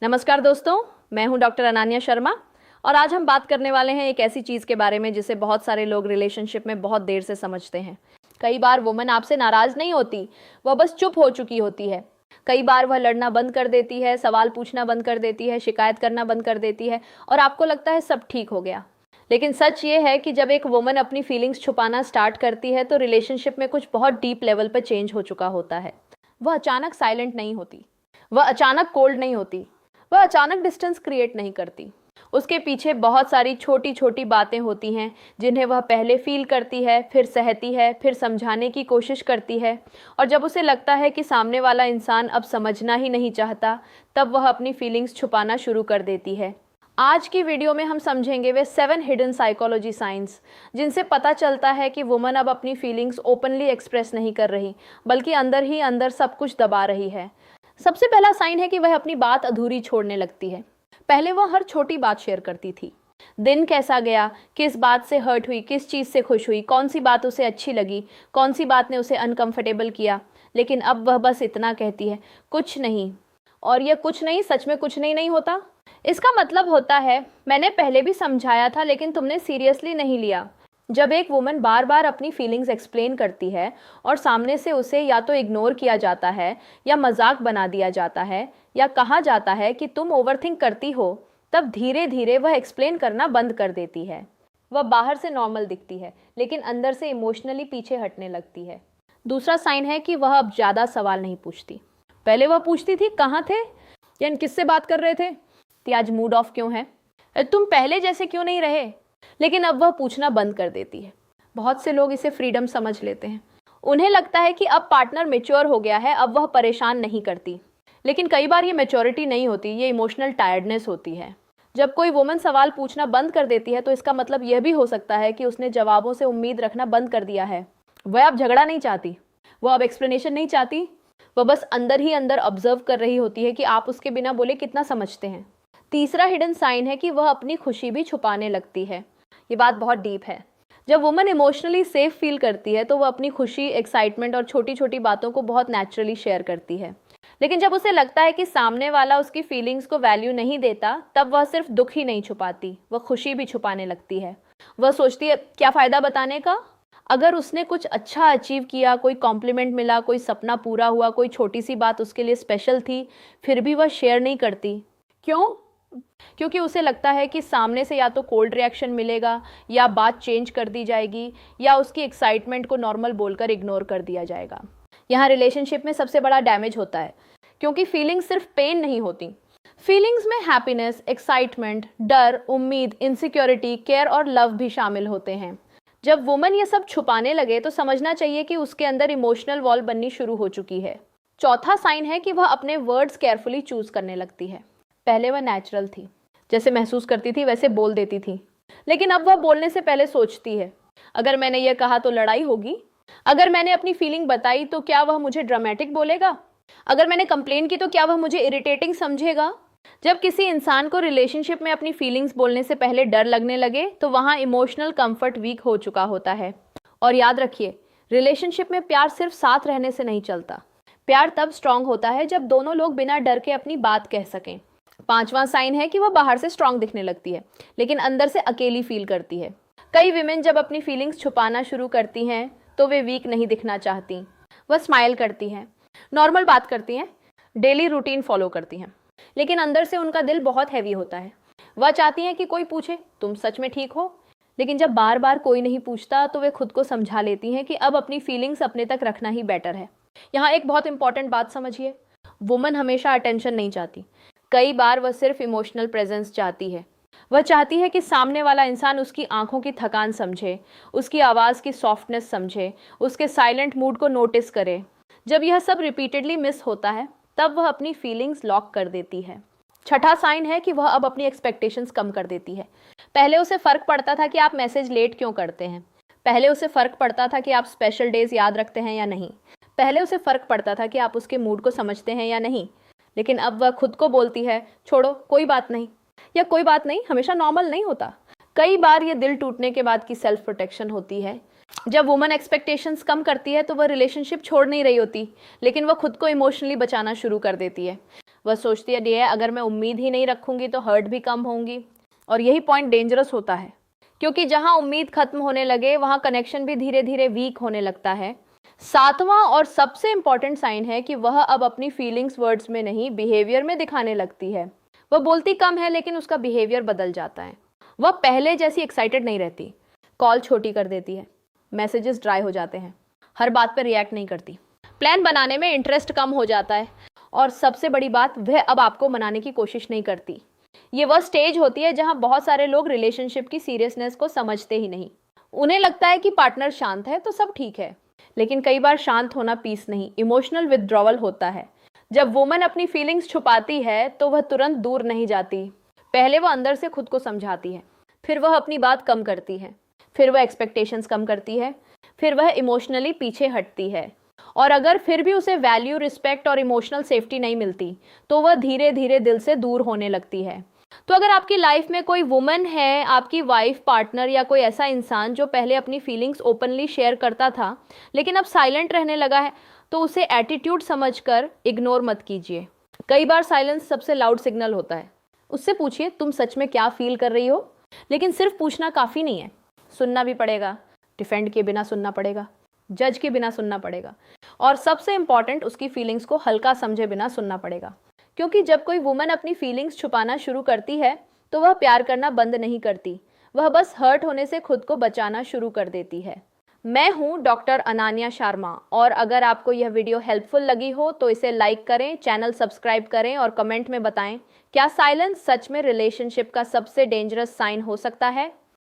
नमस्कार दोस्तों, मैं हूं डॉक्टर अनान्या शर्मा और आज हम बात करने वाले हैं एक ऐसी चीज़ के बारे में जिसे बहुत सारे लोग रिलेशनशिप में बहुत देर से समझते हैं। कई बार वुमन आपसे नाराज़ नहीं होती, वह बस चुप हो चुकी होती है। कई बार वह लड़ना बंद कर देती है, सवाल पूछना बंद कर देती है, शिकायत करना बंद कर देती है और आपको लगता है सब ठीक हो गया। लेकिन सच ये है कि जब एक वुमन अपनी फीलिंग्स छुपाना स्टार्ट करती है तो रिलेशनशिप में कुछ बहुत डीप लेवल पर चेंज हो चुका होता है। वह अचानक साइलेंट नहीं होती, वह अचानक कोल्ड नहीं होती, वह अचानक डिस्टेंस क्रिएट नहीं करती। उसके पीछे बहुत सारी छोटी छोटी बातें होती हैं जिन्हें वह पहले फील करती है, फिर सहती है, फिर समझाने की कोशिश करती है और जब उसे लगता है कि सामने वाला इंसान अब समझना ही नहीं चाहता, तब वह अपनी फीलिंग्स छुपाना शुरू कर देती है। आज की वीडियो में हम समझेंगे वे 7 हिडन साइकोलॉजी साइंस जिनसे पता चलता है कि वुमन अब अपनी फीलिंग्स ओपनली एक्सप्रेस नहीं कर रही, बल्कि अंदर ही अंदर सब कुछ दबा रही है। सबसे पहला साइन है कि वह अपनी बात अधूरी छोड़ने लगती है। पहले वह हर छोटी बात शेयर करती थी। दिन कैसा गया, किस बात से हर्ट हुई, किस चीज़ से खुश हुई, कौन सी बात उसे अच्छी लगी, कौन सी बात ने उसे अनकंफर्टेबल किया। लेकिन अब वह बस इतना कहती है, कुछ नहीं। और यह कुछ नहीं सच में कुछ नहीं होता। इसका मतलब होता है, मैंने पहले भी समझाया था लेकिन तुमने सीरियसली नहीं लिया। जब एक वुमन बार बार अपनी फीलिंग्स एक्सप्लेन करती है और सामने से उसे या तो इग्नोर किया जाता है या मजाक बना दिया जाता है या कहा जाता है कि तुम ओवरथिंक करती हो, तब धीरे धीरे वह एक्सप्लेन करना बंद कर देती है। वह बाहर से नॉर्मल दिखती है लेकिन अंदर से इमोशनली पीछे हटने लगती है। दूसरा साइन है कि वह अब ज़्यादा सवाल नहीं पूछती। पहले वह पूछती थी, कहाँ थे या किससे बात कर रहे थे, आज मूड ऑफ क्यों है, तुम पहले जैसे क्यों नहीं रहे। लेकिन अब वह पूछना बंद कर देती है। बहुत से लोग इसे फ्रीडम समझ लेते हैं। उन्हें लगता है कि अब पार्टनर मैच्योर हो गया है, अब वह परेशान नहीं करती। लेकिन कई बार ये मैच्योरिटी नहीं होती, ये इमोशनल टायर्डनेस होती है। जब कोई वुमन सवाल पूछना बंद कर देती है तो इसका मतलब यह भी हो सकता है कि उसने जवाबों से उम्मीद रखना बंद कर दिया है। वह अब झगड़ा नहीं चाहती, वह अब एक्सप्लेनेशन नहीं चाहती, वह बस अंदर ही अंदर ऑब्जर्व कर रही होती है कि आप उसके बिना बोले कितना समझते हैं। तीसरा हिडन साइन है कि वह अपनी खुशी भी छुपाने लगती है। ये बात बहुत डीप है। जब वुमन इमोशनली सेफ फील करती है तो वह अपनी खुशी, एक्साइटमेंट और छोटी छोटी बातों को बहुत नेचुरली शेयर करती है। लेकिन जब उसे लगता है कि सामने वाला उसकी फीलिंग्स को वैल्यू नहीं देता, तब वह सिर्फ दुख ही नहीं छुपाती, वह खुशी भी छुपाने लगती है। वह सोचती है, क्या फ़ायदा बताने का। अगर उसने कुछ अच्छा अचीव किया, कोई कॉम्प्लीमेंट मिला, कोई सपना पूरा हुआ, कोई छोटी सी बात उसके लिए स्पेशल थी, फिर भी वह शेयर नहीं करती। क्यों? क्योंकि उसे लगता है कि सामने से या तो कोल्ड रिएक्शन मिलेगा या बात चेंज कर दी जाएगी या उसकी एक्साइटमेंट को नॉर्मल बोलकर इग्नोर कर दिया जाएगा। यहाँ रिलेशनशिप में सबसे बड़ा डैमेज होता है क्योंकि फीलिंग्स सिर्फ पेन नहीं होती। फीलिंग्स में हैप्पीनेस, एक्साइटमेंट, डर, उम्मीद, इनसिक्योरिटी, केयर और लव भी शामिल होते हैं। जब वुमन ये सब छुपाने लगे तो समझना चाहिए कि उसके अंदर इमोशनल वॉल बननी शुरू हो चुकी है। चौथा साइन है कि वह अपने वर्ड्स केयरफुली चूज करने लगती है। पहले वह नेचुरल थी, जैसे महसूस करती थी वैसे बोल देती थी। लेकिन अब वह बोलने से पहले सोचती है, अगर मैंने यह कहा तो लड़ाई होगी, अगर मैंने अपनी फीलिंग बताई तो क्या वह मुझे ड्रामेटिक बोलेगा, अगर मैंने कंप्लेन की तो क्या वह मुझे इरिटेटिंग समझेगा। जब किसी इंसान को रिलेशनशिप में अपनी फीलिंग्स बोलने से पहले डर लगने लगे तो वहाँ इमोशनल कंफर्ट वीक हो चुका होता है। और याद रखिए, रिलेशनशिप में प्यार सिर्फ साथ रहने से नहीं चलता। प्यार तब स्ट्रांग होता है जब दोनों लोग बिना डर के अपनी बात कह सकें। पांचवा साइन है कि वह बाहर से स्ट्रांग दिखने लगती है लेकिन अंदर से अकेली फील करती है। कई विमेन जब अपनी फीलिंग्स छुपाना शुरू करती हैं तो वे वीक नहीं दिखना चाहती। वह स्माइल करती हैं, नॉर्मल बात करती हैं, डेली रूटीन फॉलो करती हैं, लेकिन अंदर से उनका दिल बहुत हैवी होता है। वह चाहती हैं कि कोई पूछे, तुम सच में ठीक हो। लेकिन जब बार बार कोई नहीं पूछता तो वे खुद को समझा लेती हैं कि अब अपनी फीलिंग्स अपने तक रखना ही बेटर है। यहाँ एक बहुत इंपॉर्टेंट बात समझिए, वुमन हमेशा अटेंशन नहीं चाहती। कई बार वह सिर्फ इमोशनल प्रेजेंस चाहती है। वह चाहती है कि सामने वाला इंसान उसकी आंखों की थकान समझे, उसकी आवाज़ की सॉफ्टनेस समझे, उसके साइलेंट मूड को नोटिस करे। जब यह सब रिपीटेडली मिस होता है तब वह अपनी फीलिंग्स लॉक कर देती है। छठा साइन है कि वह अब अपनी एक्सपेक्टेशंस कम कर देती है। पहले उसे फ़र्क पड़ता था कि आप मैसेज लेट क्यों करते हैं, पहले उसे फ़र्क पड़ता था कि आप स्पेशल डेज याद रखते हैं या नहीं, पहले उसे फ़र्क पड़ता था कि आप उसके मूड को समझते हैं या नहीं। लेकिन अब वह खुद को बोलती है, छोड़ो कोई बात नहीं, या कोई बात नहीं हमेशा नॉर्मल नहीं होता। कई बार ये दिल टूटने के बाद की सेल्फ प्रोटेक्शन होती है। जब वुमन एक्सपेक्टेशंस कम करती है तो वह रिलेशनशिप छोड़ नहीं रही होती, लेकिन वह खुद को इमोशनली बचाना शुरू कर देती है। वह सोचती है अगर मैं उम्मीद ही नहीं रखूंगी तो हर्ट भी कम होंगी। और यही पॉइंट डेंजरस होता है, क्योंकि जहां उम्मीद खत्म होने लगे वहां कनेक्शन भी धीरे धीरे वीक होने लगता है। सातवां और सबसे इंपॉर्टेंट साइन है कि वह अब अपनी फीलिंग्स वर्ड्स में नहीं, बिहेवियर में दिखाने लगती है। वह बोलती कम है लेकिन उसका बिहेवियर बदल जाता है। वह पहले जैसी एक्साइटेड नहीं रहती, कॉल छोटी कर देती है, मैसेजेस ड्राई हो जाते हैं, हर बात पर रिएक्ट नहीं करती, प्लान बनाने में इंटरेस्ट कम हो जाता है, और सबसे बड़ी बात, वह अब आपको मनाने की कोशिश नहीं करती। ये वह स्टेज होती है जहां बहुत सारे लोग रिलेशनशिप की सीरियसनेस को समझते ही नहीं। उन्हें लगता है कि पार्टनर शांत है तो सब ठीक है, लेकिन कई बार शांत होना पीस नहीं, इमोशनल विथड्रॉवल होता है। जब वुमन अपनी फीलिंग्स छुपाती है तो वह तुरंत दूर नहीं जाती। पहले वह अंदर से खुद को समझाती है, फिर वह अपनी बात कम करती है, फिर वह एक्सपेक्टेशंस कम करती है, फिर वह इमोशनली पीछे हटती है। और अगर फिर भी उसे वैल्यू, रिस्पेक्ट और इमोशनल सेफ्टी नहीं मिलती तो वह धीरे धीरे दिल से दूर होने लगती है। तो अगर आपकी लाइफ में कोई वुमन है, आपकी वाइफ, पार्टनर या कोई ऐसा इंसान जो पहले अपनी फीलिंग्स ओपनली शेयर करता था लेकिन अब साइलेंट रहने लगा है, तो उसे एटीट्यूड समझकर इग्नोर मत कीजिए। कई बार साइलेंस सबसे लाउड सिग्नल होता है। उससे पूछिए तुम सच में क्या फील कर रही हो। लेकिन सिर्फ पूछना काफ़ी नहीं है, सुनना भी पड़ेगा, डिफेंड के बिना सुनना पड़ेगा, जज के बिना सुनना पड़ेगा, और सबसे इंपॉर्टेंट, उसकी फीलिंग्स को हल्का समझे बिना सुनना पड़ेगा। क्योंकि जब कोई वुमन अपनी फीलिंग्स छुपाना शुरू करती है तो वह प्यार करना बंद नहीं करती, वह बस हर्ट होने से खुद को बचाना शुरू कर देती है। मैं हूं डॉक्टर अनान्या शर्मा, और अगर आपको यह वीडियो हेल्पफुल लगी हो तो इसे लाइक करें, चैनल सब्सक्राइब करें और कमेंट में बताएं क्या साइलेंस सच में रिलेशनशिप का सबसे डेंजरस साइन हो सकता है।